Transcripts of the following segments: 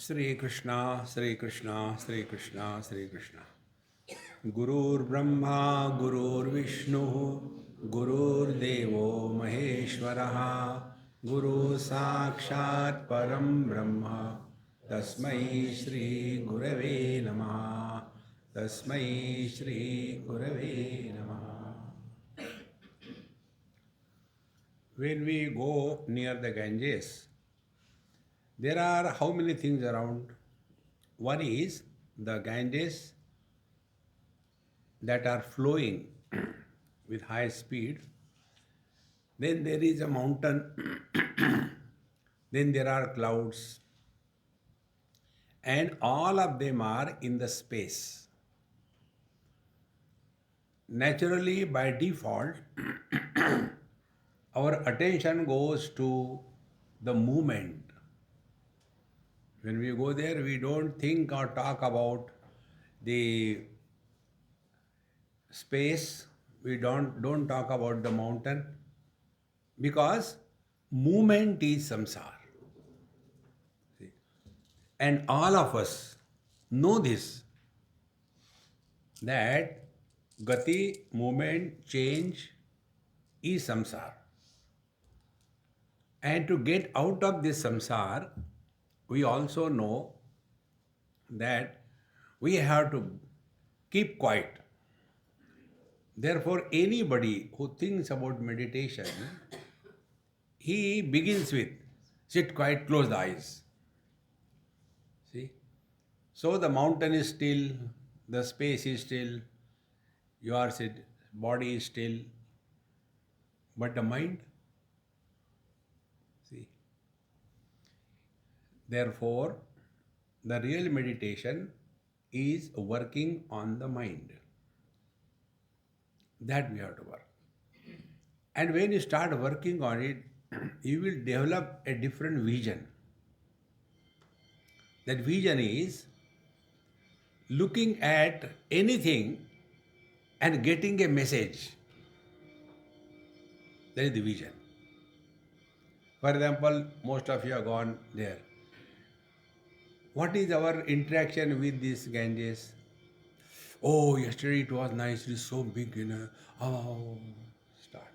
Sri Krishna, Sri Krishna, Sri Krishna, Sri Krishna. Gurur Brahma, Gurur Vishnu, Gurur Devo Maheshwaraha, Guru Sakshat Param Brahma, Tasmai Shri Gurave Namaha, Tasmai Shri Gurave Namaha. When we go near the Ganges, there are how many things around? One is the Ganges that are flowing with high speed. Then there is a mountain. Then there are clouds. And all of them are in the space. Naturally, by default, our attention goes to the movement. When we go there, we don't think or talk about the space. We don't talk about the mountain because movement is samsara. See? And all of us know this that gati, movement, change is samsara. And to get out of this samsara, we also know that we have to keep quiet. Therefore, anybody who thinks about meditation, he begins with sit quiet, close the eyes. See? So the mountain is still, the space is still, your body is still, but the mind, see. Therefore, the real meditation is working on the mind. That we have to work. And when you start working on it, you will develop a different vision. That vision is looking at anything and getting a message. That is the vision. For example, most of you have gone there. What is our interaction with this Ganges? Oh, yesterday it was nice, it is so big, Oh, start.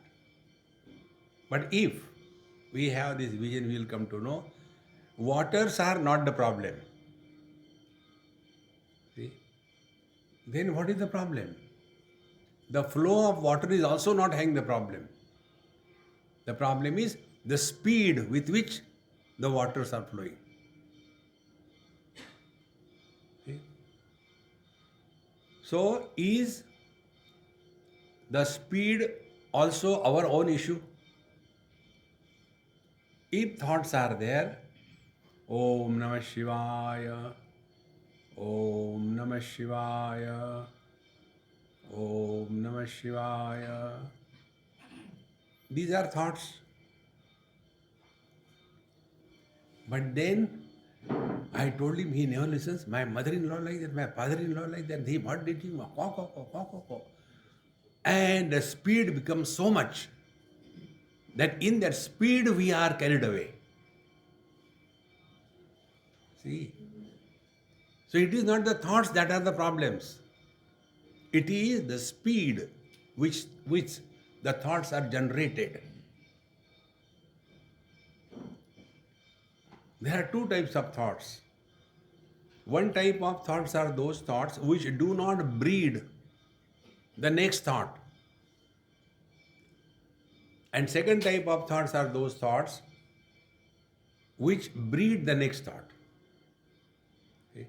But if we have this vision, we will come to know waters are not the problem. See? Then what is the problem? The flow of water is also not having the problem. The problem is the speed with which the waters are flowing. See? So, is the speed also our own issue? If thoughts are there, Om Namah Shivaya, Om Namah Shivaya, Om Namah Shivaya. These are thoughts. But then I told him, he never listens. My mother-in-law like that, my father-in-law like that. What did he? And the speed becomes so much that in that speed we are carried away. See? So it is not the thoughts that are the problems. It is the speed which the thoughts are generated. There are two types of thoughts. One type of thoughts are those thoughts which do not breed the next thought. And second type of thoughts are those thoughts which breed the next thought. Okay?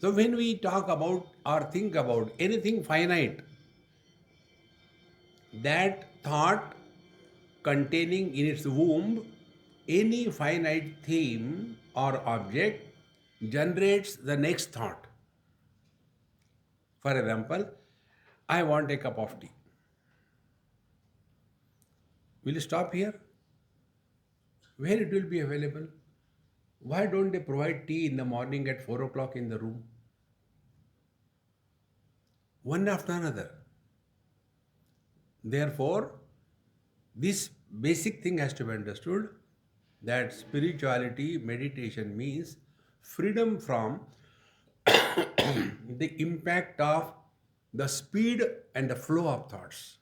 So when we talk about or think about anything finite, that thought containing in its womb any finite theme or object generates the next thought. For example, I want a cup of tea. Will you stop here? Where it will be available? Why don't they provide tea in the morning at 4 o'clock in the room? One after another. Therefore, this basic thing has to be understood that spirituality, meditation means freedom from the impact of the speed and the flow of thoughts.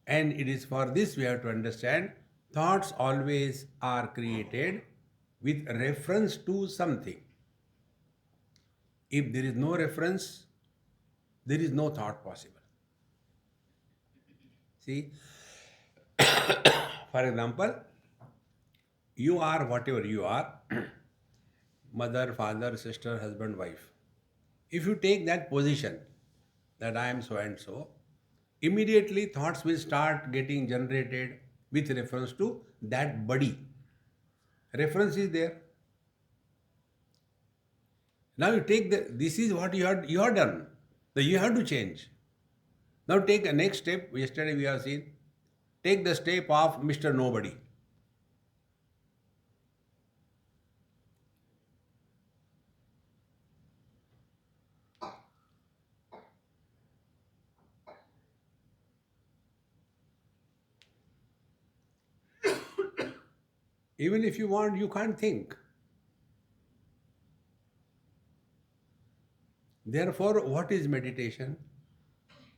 And it is for this we have to understand thoughts always are created with reference to something. If there is no reference, there is no thought possible. See, for example, you are whatever you are mother, father, sister, husband, wife. If you take that position that I am so and so, immediately thoughts will start getting generated with reference to that body. Reference is there. Now you take this is what you have done. You have to change. Now take a next step. Yesterday we have seen. Take the step of Mr. Nobody. Even if you want, you can't think. Therefore, what is meditation?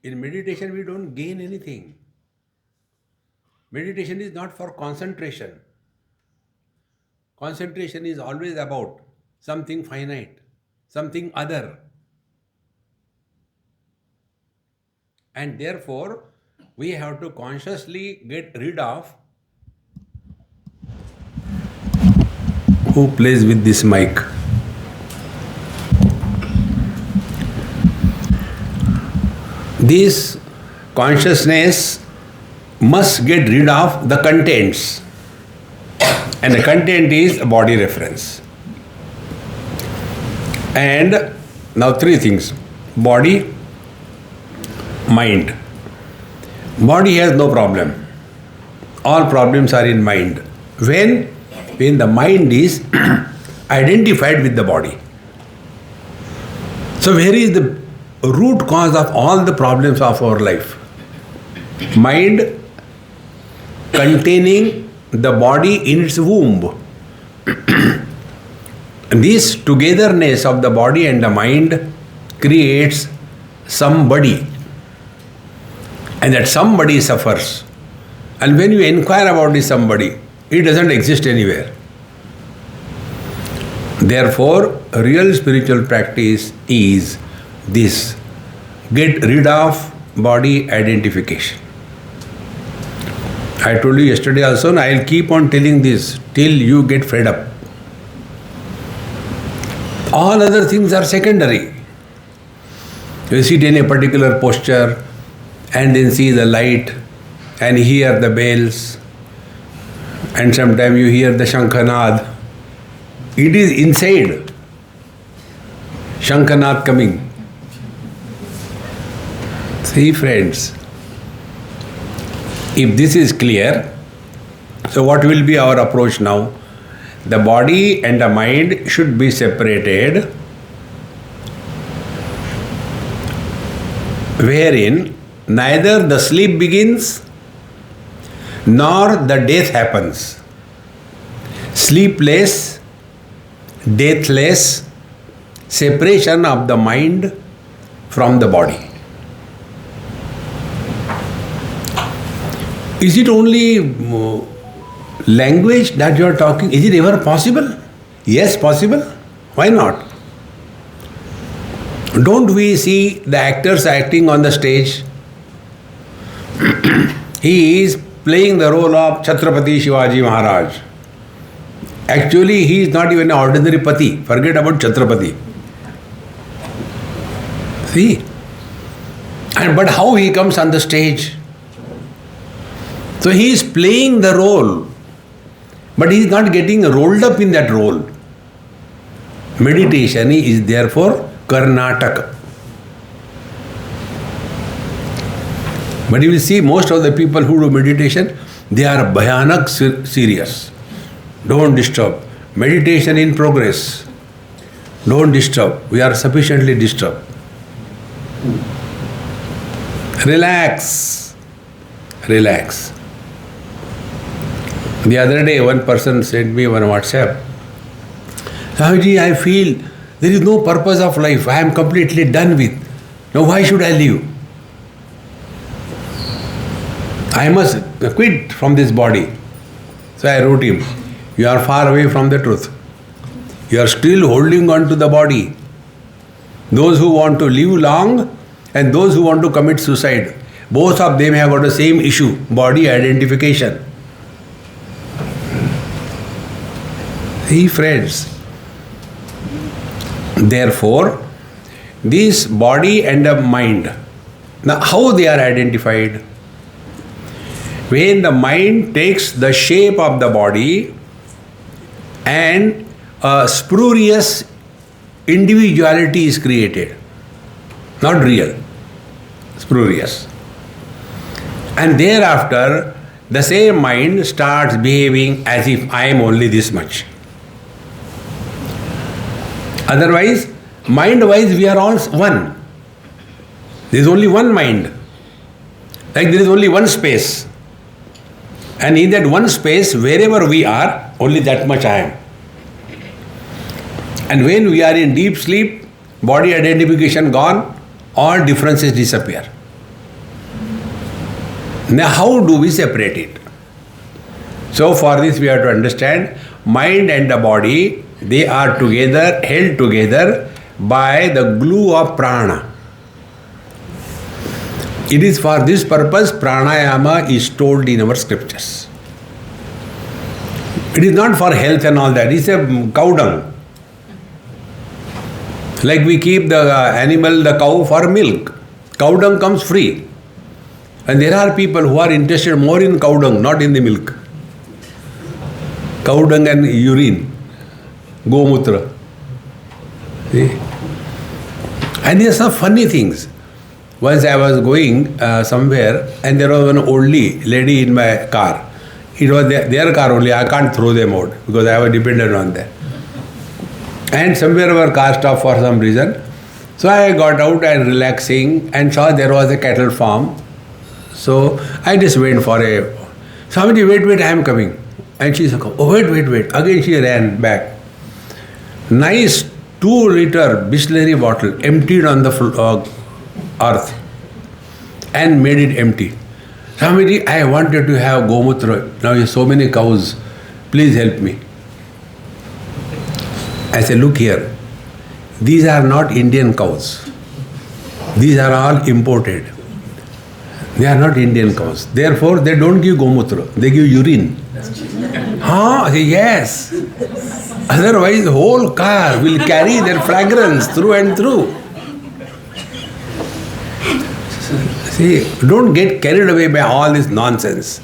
In meditation, we don't gain anything. Meditation is not for concentration. Concentration is always about something finite, something other. And therefore, we have to consciously get rid of. Who plays with this mic? This consciousness must get rid of the contents. And the content is a body reference. And now three things. Body, mind. Body has no problem. All problems are in mind. When the mind is identified with the body. So where is the root cause of all the problems of our life? Mind containing the body in its womb. This togetherness of the body and the mind creates somebody. And that somebody suffers. And when you inquire about this somebody, it doesn't exist anywhere. Therefore, real spiritual practice is this. Get rid of body identification. I told you yesterday also, and I'll keep on telling this till you get fed up. All other things are secondary. You sit in a particular posture and then see the light and hear the bells, and sometimes you hear the Shankhanad. It is inside. Shankhanad coming. See, friends, if this is clear, so what will be our approach now? The body and the mind should be separated, wherein neither the sleep begins nor the death happens. Sleepless, deathless separation of the mind from the body. Is it only language that you are talking? Is it ever possible? Yes, possible. Why not? Don't we see the actors acting on the stage? He is playing the role of Chhatrapati Shivaji Maharaj. Actually, he is not even an ordinary pati. Forget about Chhatrapati. See? But how he comes on the stage? So he is playing the role, but he is not getting rolled up in that role. Meditation is therefore Karnataka. But you will see most of the people who do meditation, they are bhayanak serious. Don't disturb. Meditation in progress. Don't disturb. We are sufficiently disturbed. Relax. Relax. The other day, one person sent me on WhatsApp, Swamiji, I feel there is no purpose of life. I am completely done with. Now, why should I live? I must quit from this body. So I wrote him, you are far away from the truth. You are still holding on to the body. Those who want to live long and those who want to commit suicide, both of them have got the same issue, body identification. See, friends, therefore, this body and the mind, now how they are identified? When the mind takes the shape of the body and a spurious individuality is created, not real, spurious. And thereafter, the same mind starts behaving as if I am only this much. Otherwise, mind-wise, we are all one. There is only one mind. Like there is only one space. And in that one space, wherever we are, only that much I am. And when we are in deep sleep, body identification gone, all differences disappear. Now, how do we separate it? So, for this we have to understand, mind and the body, they are together, held together by the glue of prana. It is for this purpose pranayama is told in our scriptures. It is not for health and all that. It is a cow dung. Like we keep the animal, the cow, for milk. Cow dung comes free. And there are people who are interested more in cow dung, not in the milk. Cow dung and urine. Gomutra. See? And there are some funny things. Once I was going somewhere and there was an oldie lady in my car. It was their car only. I can't throw them out because I was dependent on them. And somewhere our car stopped for some reason. So I got out and relaxing and saw there was a cattle farm. So I just went for a, Swamiji, wait, I am coming. And she said, oh, wait. Again she ran back. Nice 2-liter Bisleri bottle emptied on the earth and made it empty. Swamiji, I wanted to have gomutra. Now you have so many cows. Please help me. I said, look here. These are not Indian cows. These are all imported. They are not Indian cows. Therefore, they don't give gomutra. They give urine. I say, yes. Otherwise, the whole car will carry their fragrance through and through. See, don't get carried away by all this nonsense.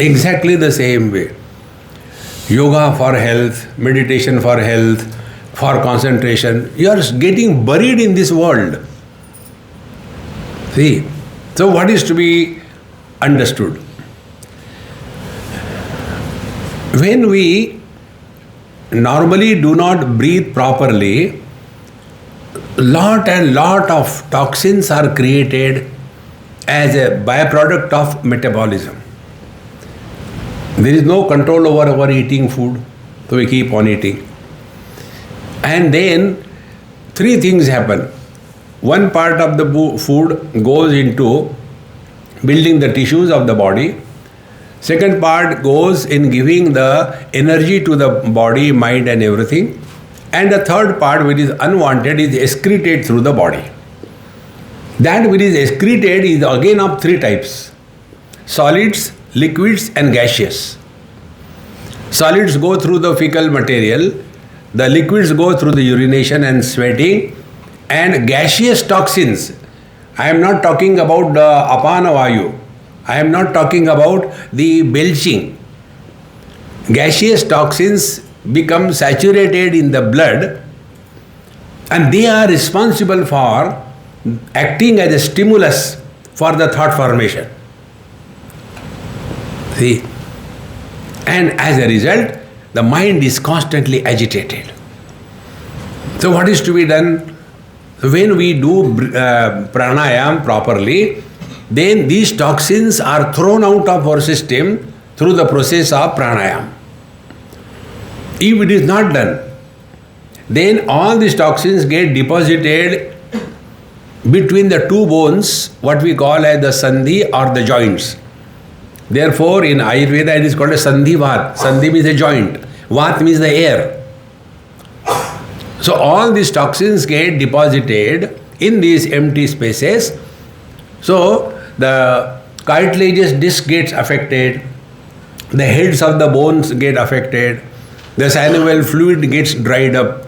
Exactly the same way. Yoga for health, meditation for health, for concentration. You are getting buried in this world. See, so what is to be understood? When we normally do not breathe properly, lot of toxins are created as a byproduct of metabolism. There is no control over our eating food, so we keep on eating. And then 3 things happen. One part of the food goes into building the tissues of the body. Second part goes in giving the energy to the body, mind and everything. And the third part, which is unwanted, is excreted through the body. That which is excreted is again of 3 types: solids, liquids and gaseous. Solids go through the fecal material, the liquids go through the urination and sweating, and gaseous toxins. I am not talking about the apana vayu. I am not talking about the belching. Gaseous toxins become saturated in the blood and they are responsible for acting as a stimulus for the thought formation. See? And as a result, the mind is constantly agitated. So what is to be done? When we do pranayam properly, then these toxins are thrown out of our system through the process of pranayama. If it is not done, then all these toxins get deposited between the two bones, what we call as the sandhi or the joints. Therefore, in Ayurveda, it is called a sandhi vat. Sandhi means a joint. Vat means the air. So all these toxins get deposited in these empty spaces. So the cartilaginous disc gets affected, the heads of the bones get affected, the synovial fluid gets dried up,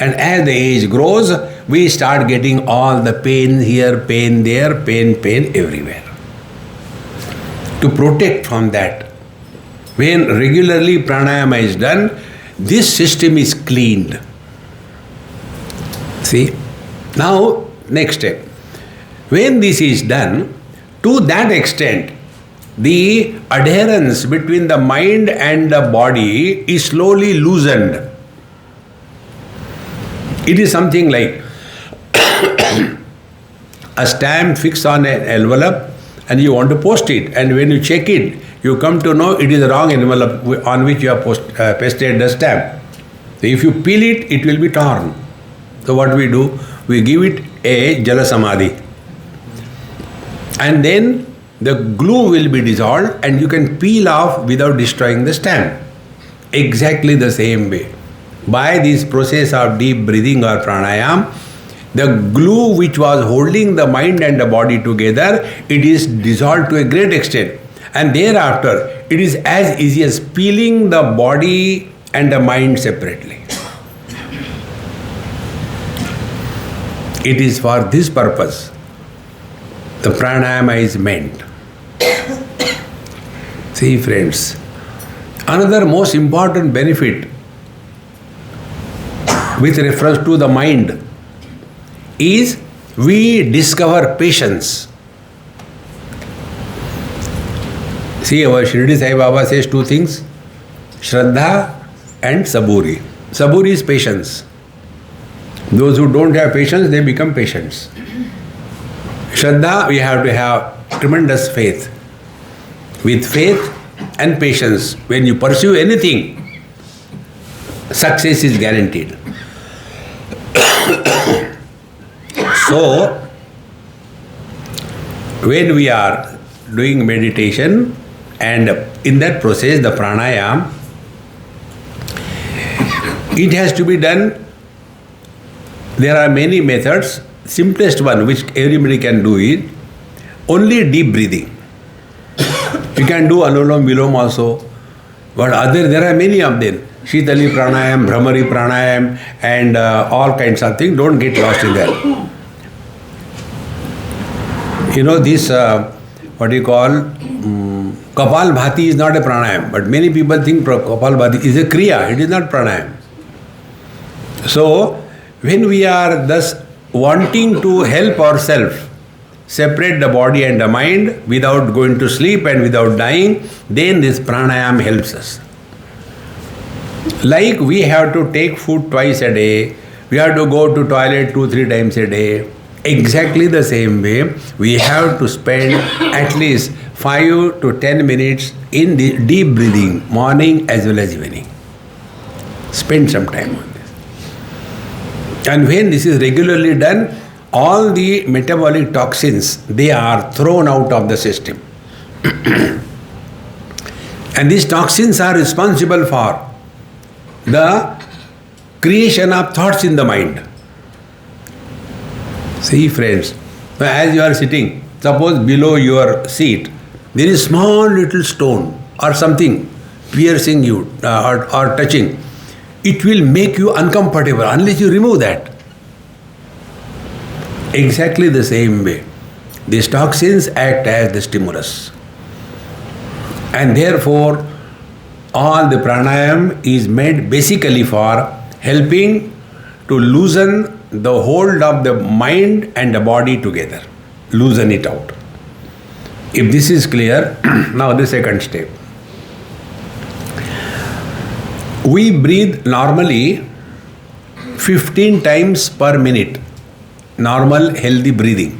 and as the age grows, we start getting all the pain here, pain there, pain everywhere. To protect from that, when regularly pranayama is done, this system is cleaned. See? Now, next step. When this is done, to that extent, the adherence between the mind and the body is slowly loosened. It is something like a stamp fixed on an envelope and you want to post it, and when you check it, you come to know it is the wrong envelope on which you have pasted the stamp. So if you peel it, it will be torn. So what we do? We give it a jala samadhi. And then the glue will be dissolved and you can peel off without destroying the stamp. Exactly the same way. By this process of deep breathing or pranayam, the glue which was holding the mind and the body together, it is dissolved to a great extent. And thereafter, it is as easy as peeling the body and the mind separately. It is for this purpose the pranayama is meant. See friends, another most important benefit with reference to the mind is we discover patience. See, our Shirdi Sai Baba says two things, Shraddha and Saburi. Saburi is patience. Those who don't have patience, they become patients. Shraddha, we have to have tremendous faith. With faith and patience, when you pursue anything, success is guaranteed. So, when we are doing meditation and in that process, the pranayama, it has to be done. There are many methods. Simplest one which everybody can do is only deep breathing. You can do Anulom Vilom also. But there are many of them. Shitali Pranayam, Brahmari Pranayam, and all kinds of things. Don't get lost in that. You know this, what you call, Kapal Bhati is not a pranayam. But many people think Kapal Bhati is a kriya. It is not pranayam. So, when we are thus wanting to help ourselves separate the body and the mind without going to sleep and without dying, then this pranayam helps us. Like we have to take food twice a day, we have to go to toilet 2-3 times a day. Exactly the same way, we have to spend at least 5 to 10 minutes in the deep breathing, morning as well as evening. Spend some time on this. And when this is regularly done, all the metabolic toxins, they are thrown out of the system. And these toxins are responsible for the creation of thoughts in the mind. See friends, as you are sitting, suppose below your seat, there is small little stone or something piercing you or touching. It will make you uncomfortable unless you remove that. Exactly the same way, these toxins act as the stimulus. And therefore, all the pranayam is made basically for helping to loosen the hold of the mind and the body together. Loosen it out. If this is clear, now the second step. We breathe normally 15 times per minute. Normal healthy breathing.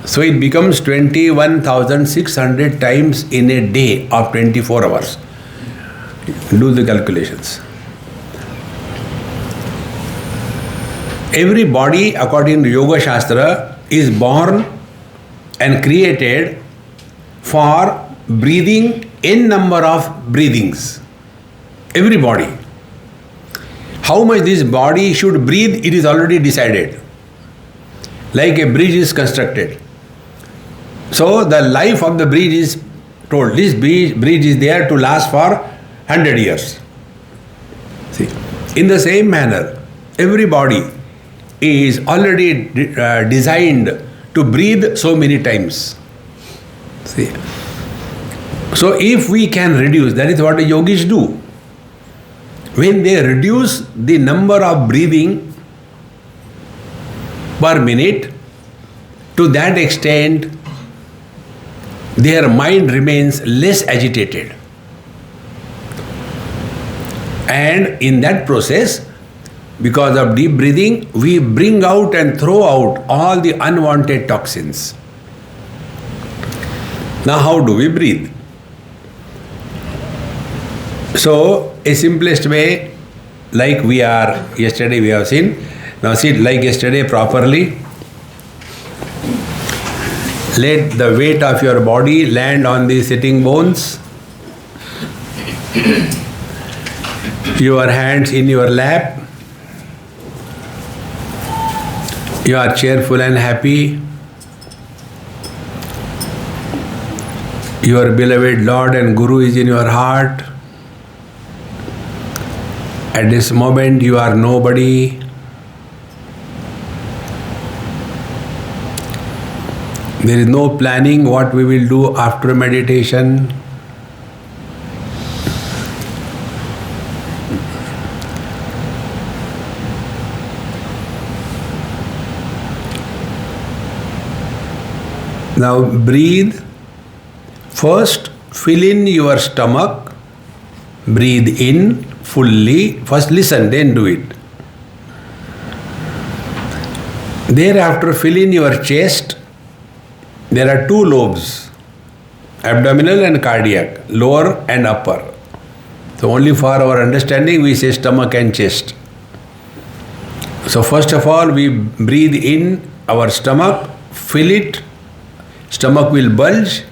So it becomes 21,600 times in a day of 24 hours. Do the calculations. Every body, according to Yoga Shastra, is born and created for breathing n number of breathings. Every body. How much this body should breathe, it is already decided. Like a bridge is constructed. So the life of the bridge is told. This bridge is there to last for 100 years. See, in the same manner, every body is already designed to breathe so many times. See. So if we can reduce, that is what the yogis do. When they reduce the number of breathing per minute, to that extent, their mind remains less agitated. And in that process, because of deep breathing, we bring out and throw out all the unwanted toxins. Now, how do we breathe? So, a simplest way, like yesterday we have seen. Now, sit like yesterday properly. Let the weight of your body land on the sitting bones. Your hands in your lap. You are cheerful and happy. Your beloved Lord and Guru is in your heart. At this moment you are nobody. There is no planning what we will do after meditation. Now breathe. First, fill in your stomach. Breathe in fully. First listen, then do it. Thereafter, fill in your chest. There are two lobes, abdominal and cardiac, lower and upper. So only for our understanding we say stomach and chest. So first of all we breathe in our stomach, fill it, stomach will bulge,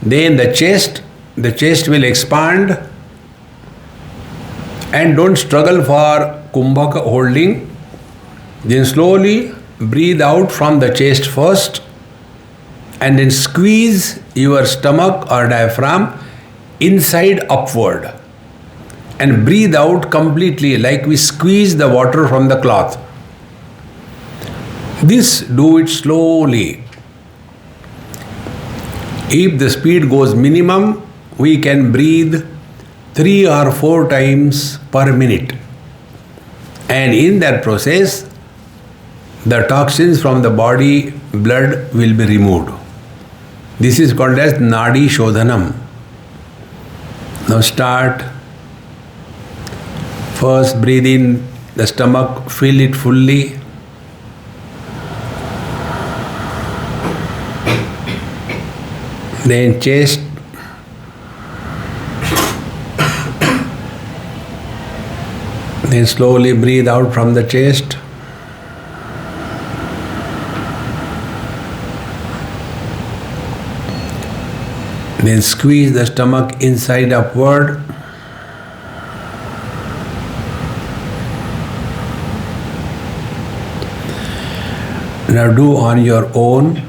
then the chest will expand, and don't struggle for kumbhaka holding. Then slowly breathe out from the chest first, and then squeeze your stomach or diaphragm inside upward and breathe out completely like we squeeze the water from the cloth. This do it slowly. If the speed goes minimum, we can breathe 3 or 4 times per minute. And in that process, the toxins from the body, blood will be removed. This is called as Nadi Shodhanam. Now start. First breathe in the stomach, fill it fully. Then chest. Then slowly breathe out from the chest. Then squeeze the stomach inside upward. Now do on your own.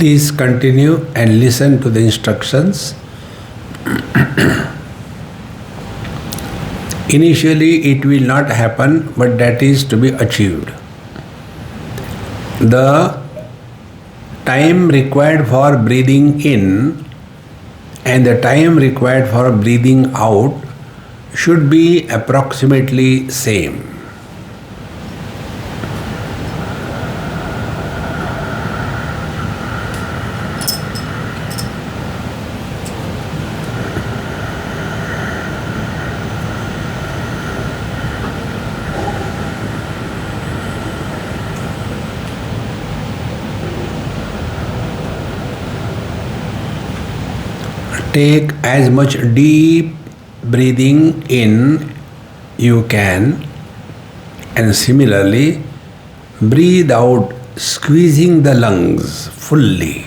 Please continue and listen to the instructions. Initially, it will not happen, but that is to be achieved. The time required for breathing in and the time required for breathing out should be approximately same. Take as much deep breathing in you can, and similarly breathe out, squeezing the lungs fully.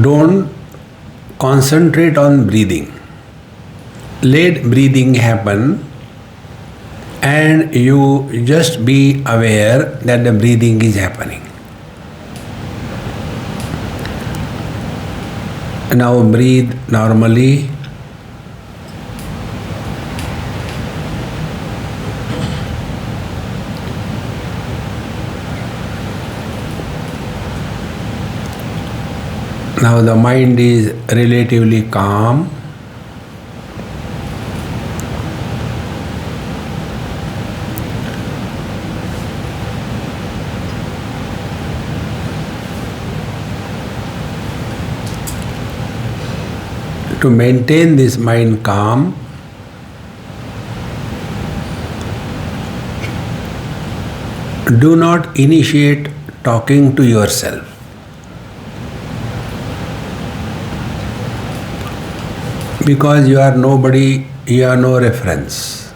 Don't concentrate on breathing. Let breathing happen and you just be aware that the breathing is happening. Now breathe normally. Now the mind is relatively calm. To maintain this mind calm, do not initiate talking to yourself. Because you are nobody, you have no reference.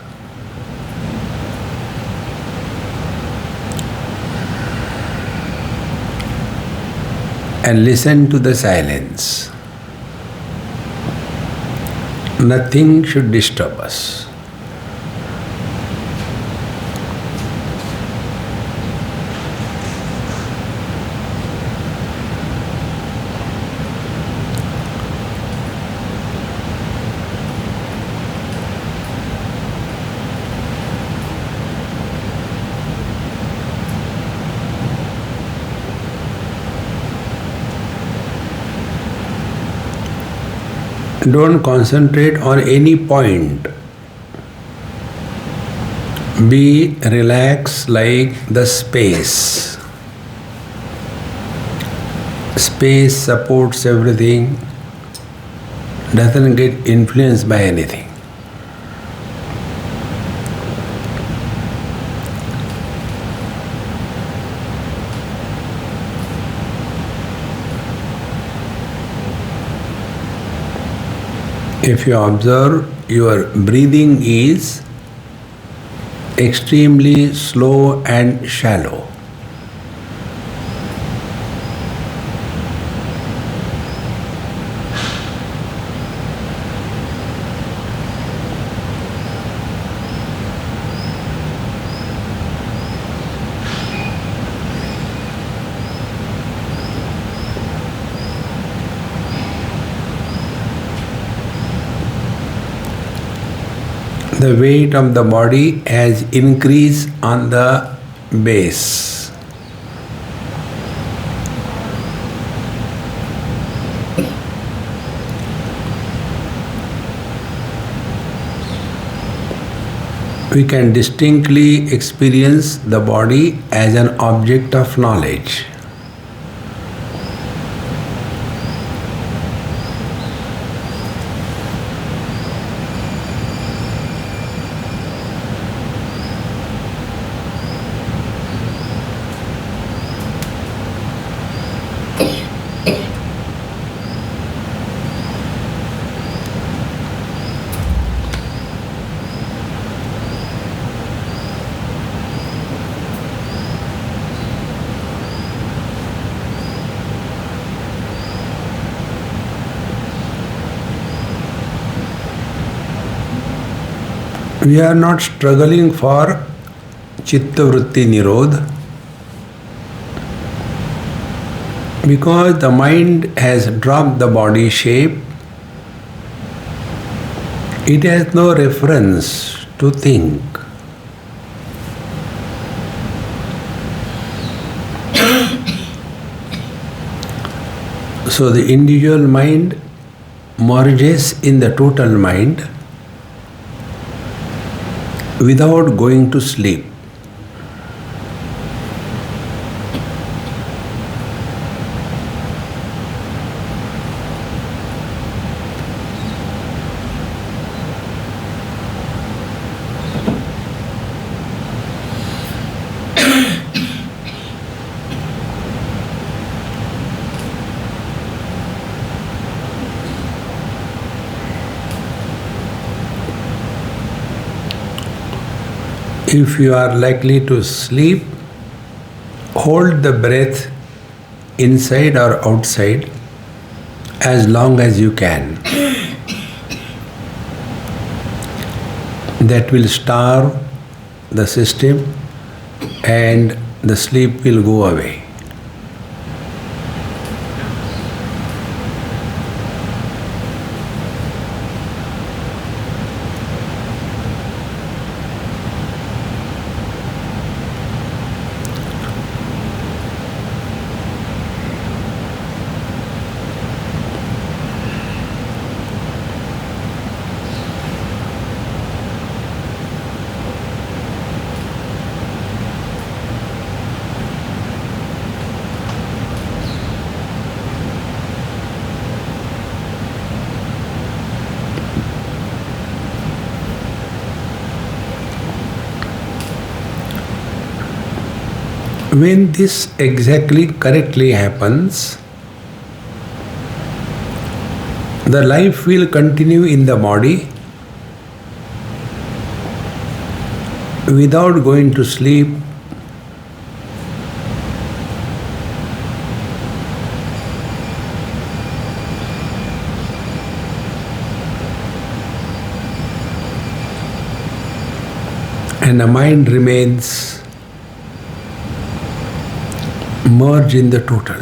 And listen to the silence. Nothing should disturb us. Don't concentrate on any point. Be relaxed like the space. Space supports everything, doesn't get influenced by anything. If you observe, your breathing is extremely slow and shallow. The weight of the body has increased on the base. we can distinctly experience the body as an object of knowledge. We are not struggling for Chitta Vritti Nirodh because the mind has dropped the body shape. It has no reference to think. So the individual mind merges in the total mind without going to sleep. If you are likely to sleep, hold the breath inside or outside as long as you can. That will starve the system and the sleep will go away. When this exactly correctly happens, the life will continue in the body without going to sleep. And the mind remains merged in the total.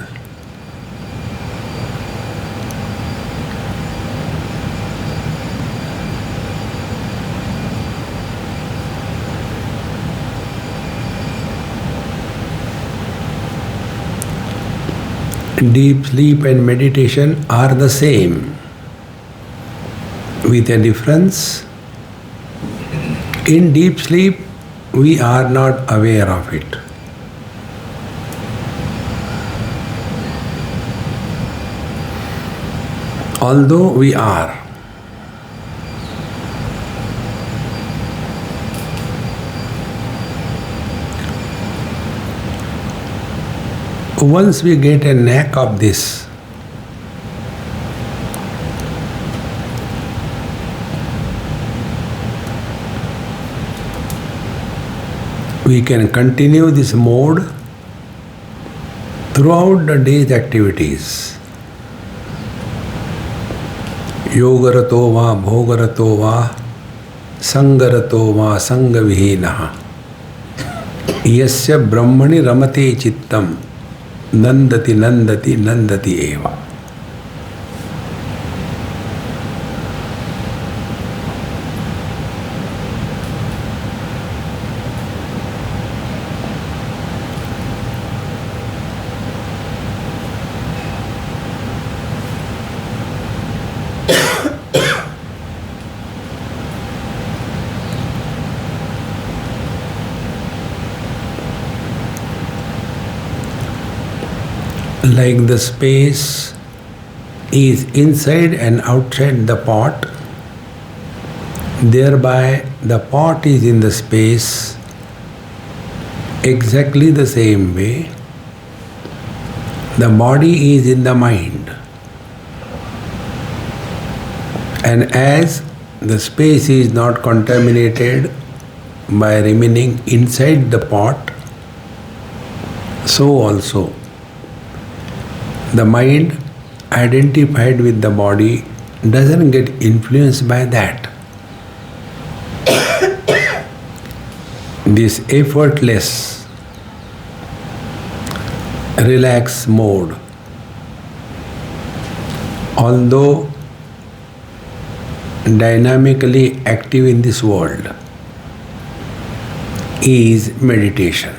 Deep sleep and meditation are the same, with a difference. In deep sleep, we are not aware of it. Although we are. Once we get a knack of this, we can continue this mode throughout the day's activities. Yogarato va bhogarato va sangarato va sangavihinaha yasya brahmani ramate chittam nandati nandati nandati eva. like the space is inside and outside the pot, thereby the pot is in the space. Exactly the same way, the body is in the mind. And as the space is not contaminated by remaining inside the pot, so also the mind identified with the body doesn't get influenced by that. This effortless, relaxed mode, although dynamically active in this world, is meditation.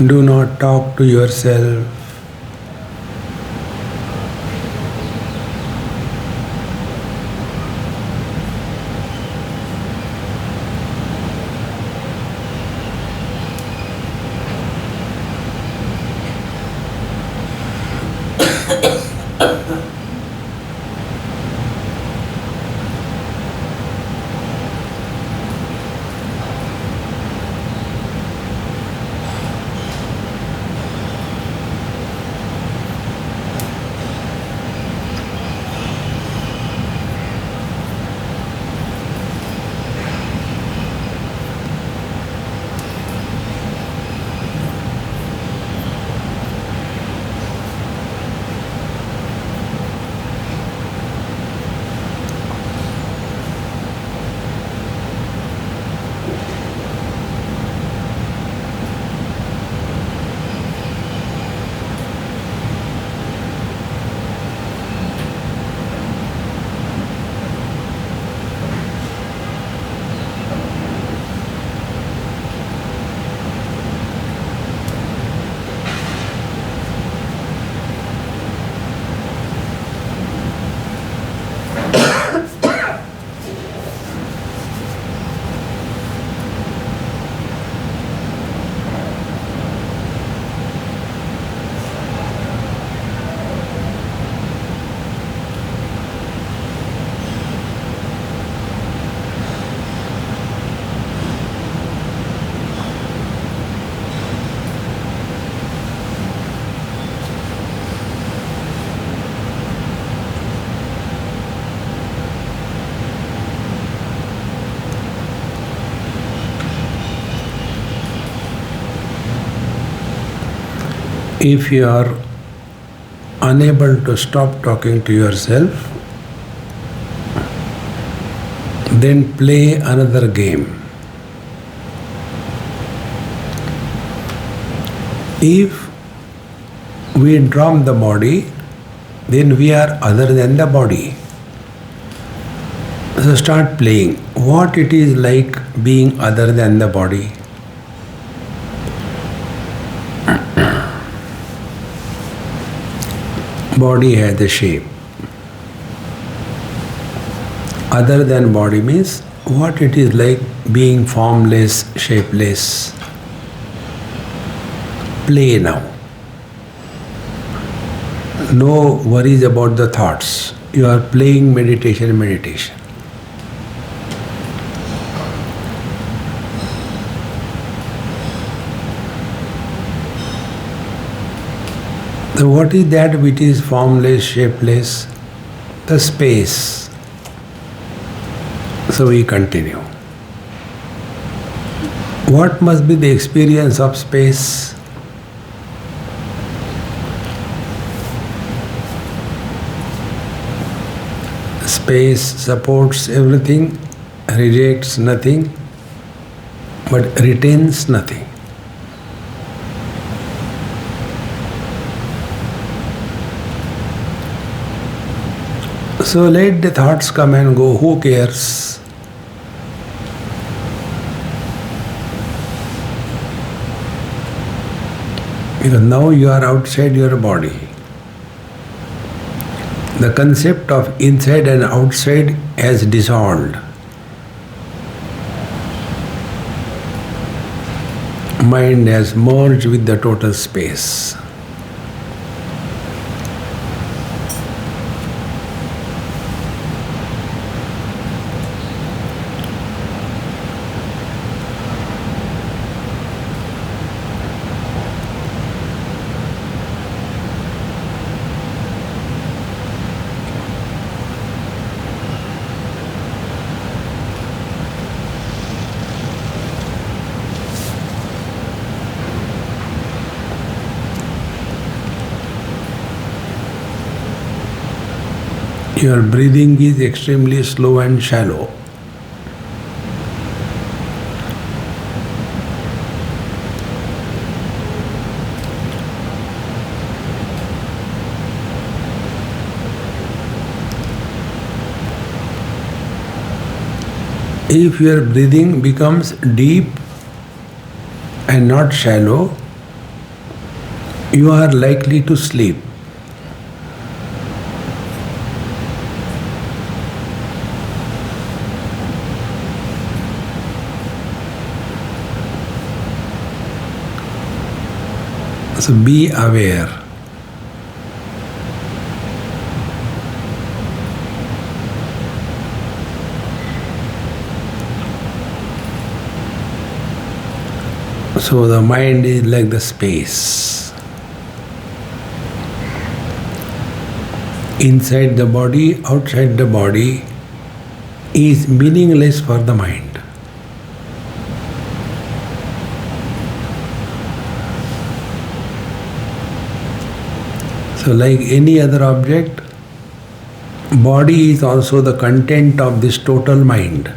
Do not talk to yourself. If you are unable to stop talking to yourself, then play another game. If we drop the body, then we are other than the body. So start playing what it is like being other than the body. Body has a shape. Other than body means what it is like being formless, shapeless. Play now. No worries about the thoughts. You are playing meditation. So what is that which is formless, shapeless? The space. So we continue. What must be the experience of space? Space supports everything, rejects nothing, but retains nothing. So let the thoughts come and go, who cares? Because now you are outside your body. The concept of inside and outside has dissolved. Mind has merged with the total space. Your breathing is extremely slow and shallow. If your breathing becomes deep and not shallow, you are likely to sleep. So be aware. So the mind is like the space. Inside the body, outside the body is meaningless for the mind. So like any other object, body is also the content of this total mind.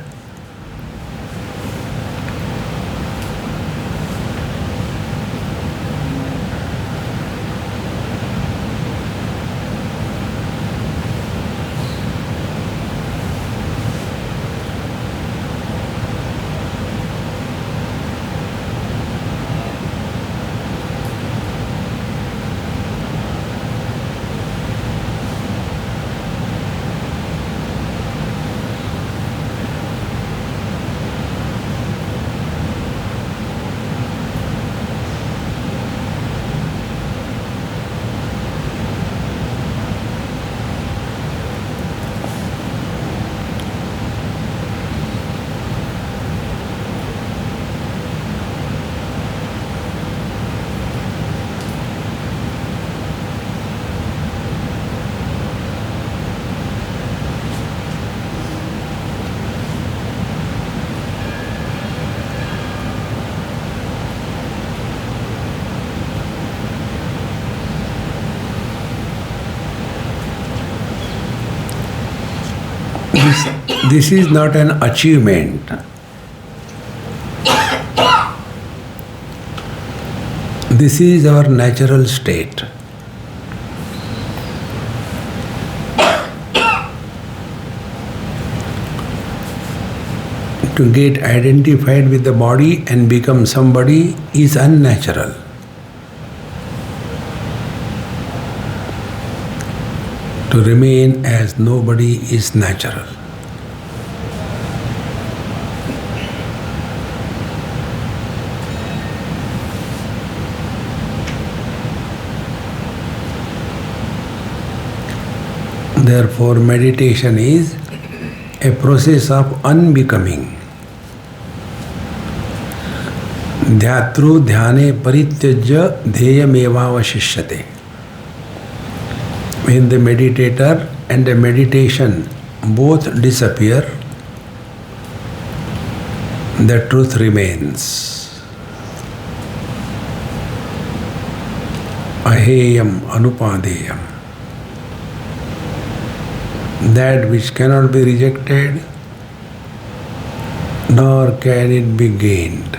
This is not an achievement. This is our natural state. To get identified with the body and become somebody is unnatural. To remain as nobody is natural. Therefore, meditation is a process of unbecoming. Dhyatru dhyane parityajya dheyamevavashishyate. When the meditator and the meditation both disappear, the truth remains. aheyam anupadeyam. That which cannot be rejected, nor can it be gained.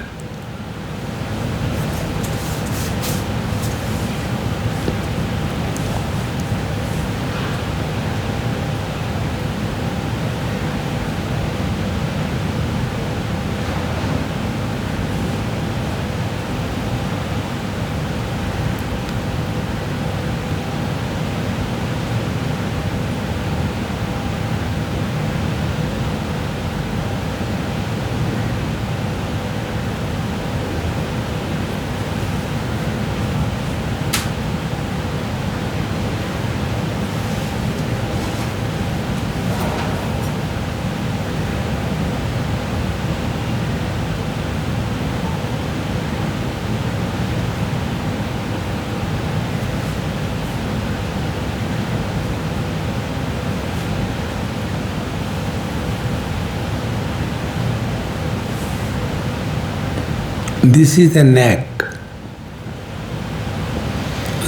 This is a knack,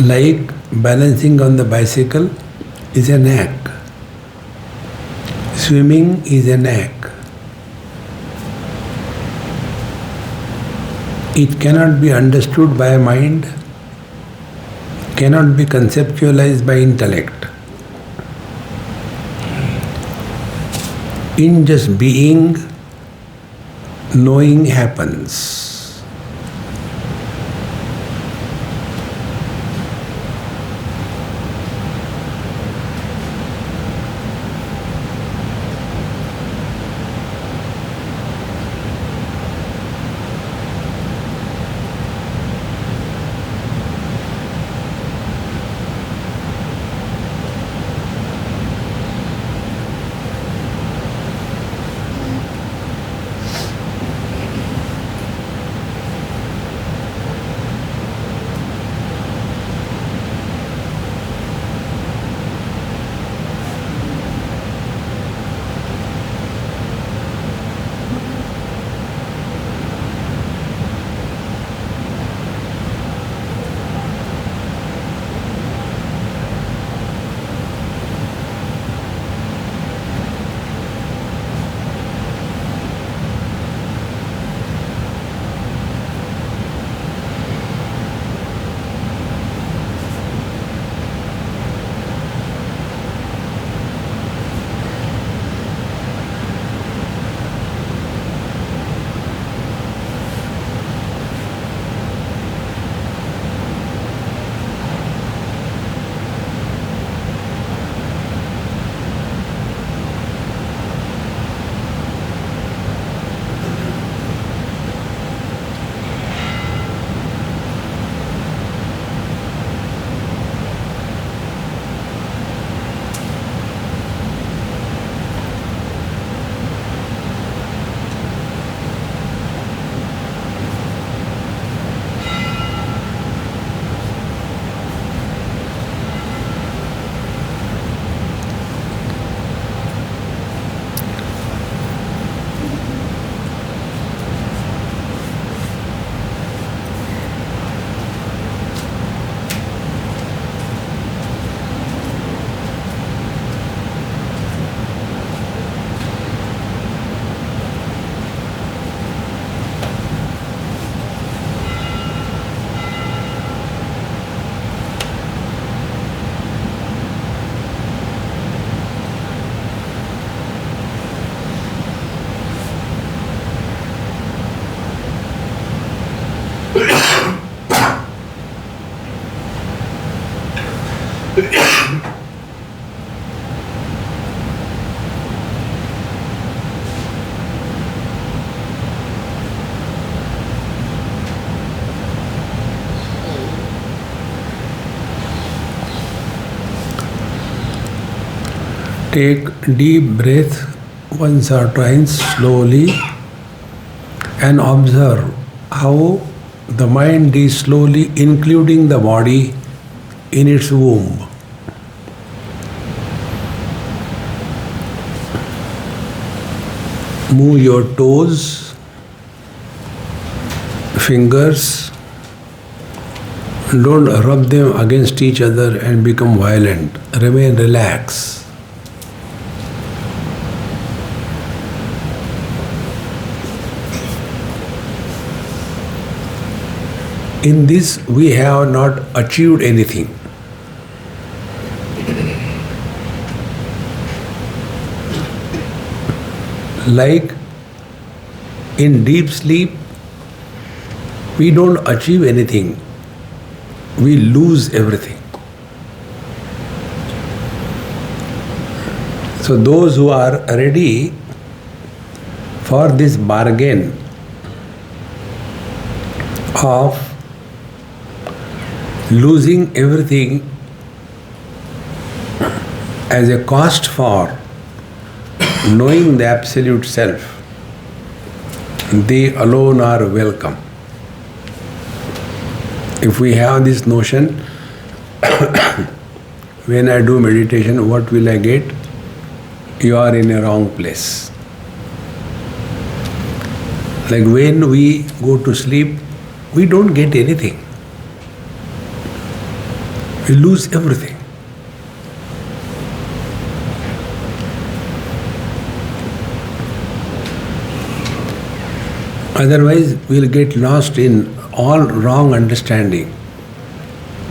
like balancing on the bicycle is a knack. Swimming is a knack. It cannot be understood by mind, cannot be conceptualized by intellect. In just being, knowing happens. Take deep breath once or twice slowly and observe how the mind is slowly including the body in its womb. Move your toes, fingers, Don't rub them against each other and become violent. Remain relaxed. In this, we have not achieved anything. Like in deep sleep, we don't achieve anything. We lose everything. So those who are ready for this bargain of losing everything as a cost for knowing the absolute self, they alone are welcome. If we have this notion, when I do meditation, what will I get? You are in a wrong place. Like when we go to sleep, we don't get anything. We lose everything. Otherwise, we'll get lost in all wrong understanding.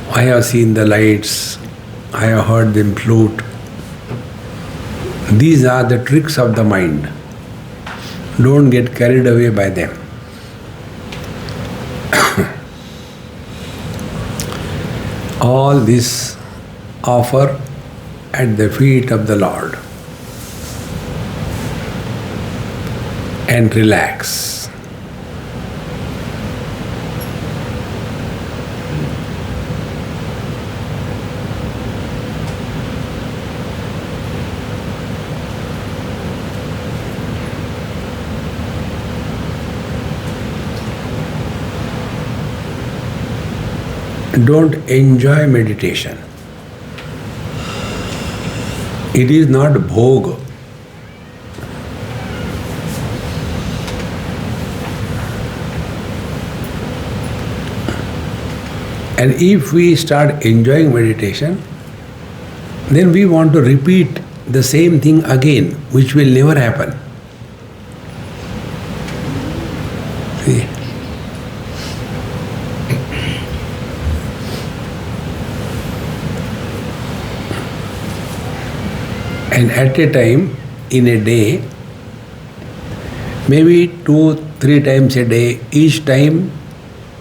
I have seen the lights, I have heard them flute. These are the tricks of the mind. Don't get carried away by them. All this offer at the feet of the Lord and relax. Don't enjoy meditation. It is not bhog. And if we start enjoying meditation, then we want to repeat the same thing again, which will never happen. See? And at a time, in a day, maybe 2-3 times a day, each time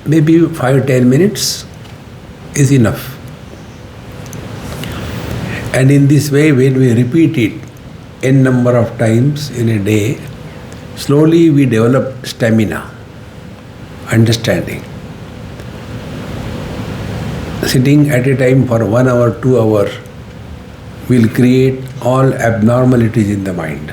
maybe 5-10 minutes is enough. And in this way, when we repeat it n number of times in a day, slowly we develop stamina, understanding. Sitting at a time for 1 hour, 2 hours will create all abnormalities in the mind.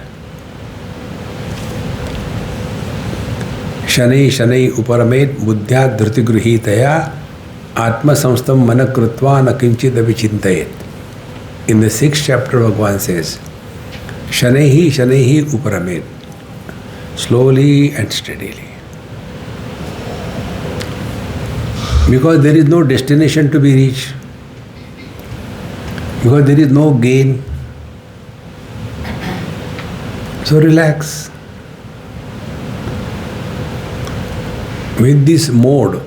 Shanai Shanai Uparamet Buddhya Dhrutigruhitaya Atma Samstam Manakrutva Nakinchid Avichintayet. In the 6th chapter, Bhagavan says, Shanaihi Shanaihi Uparamet. Slowly and steadily. Because there is no destination to be reached. Because there is no gain. So relax. With this mode,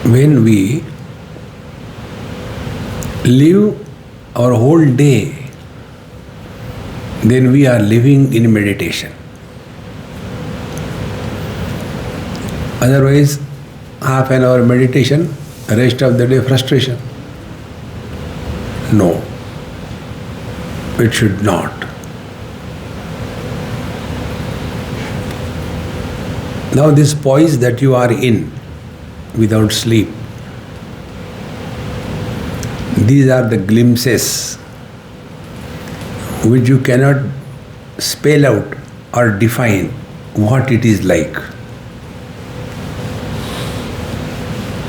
when we live our whole day, then we are living in meditation. Otherwise, half an hour meditation, rest of the day frustration. No, it should not. Now this poise that you are in without sleep, these are the glimpses which you cannot spell out or define what it is like.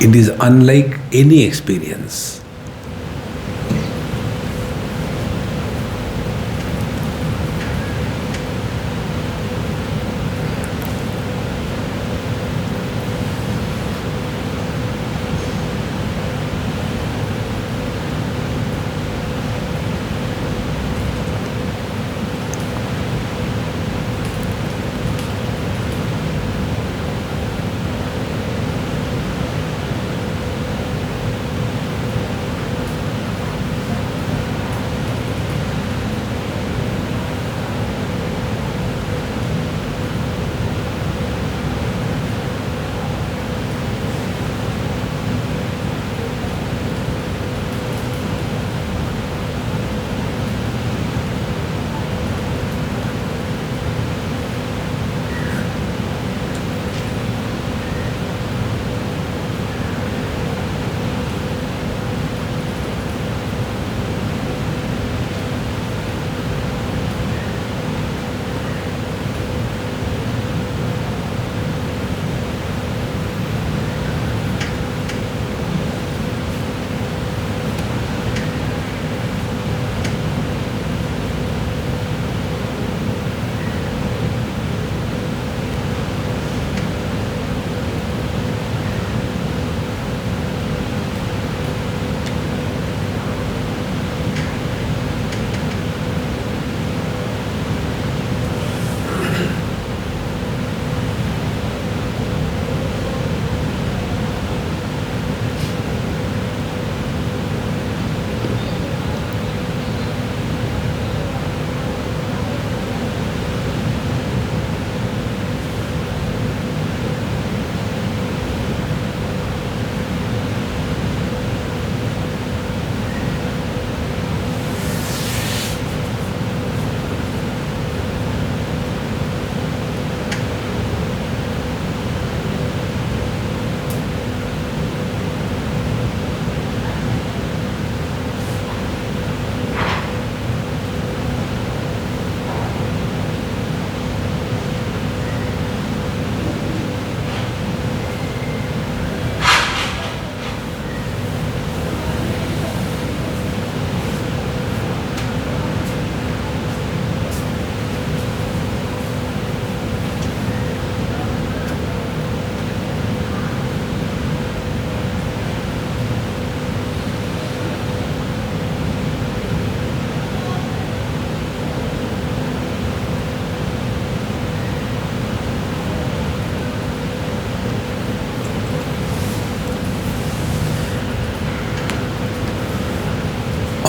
It is unlike any experience.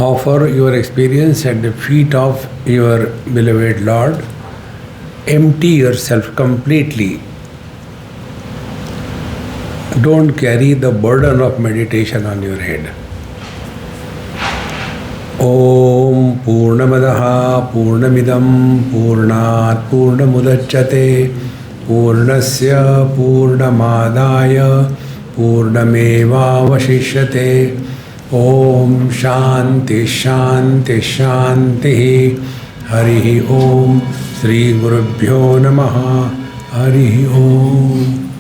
Offer your experience at the feet of your beloved Lord. Empty yourself completely. Don't carry the burden of meditation on your head. Om Purnamadaha Purnamidam Purnat Purnamudachyate Purnasya Purnamadaya Purnamevavashishyate. Om Shanti Shanti Shanti. Hari Om. Shri Gurubhyo Namaha. Hari Om.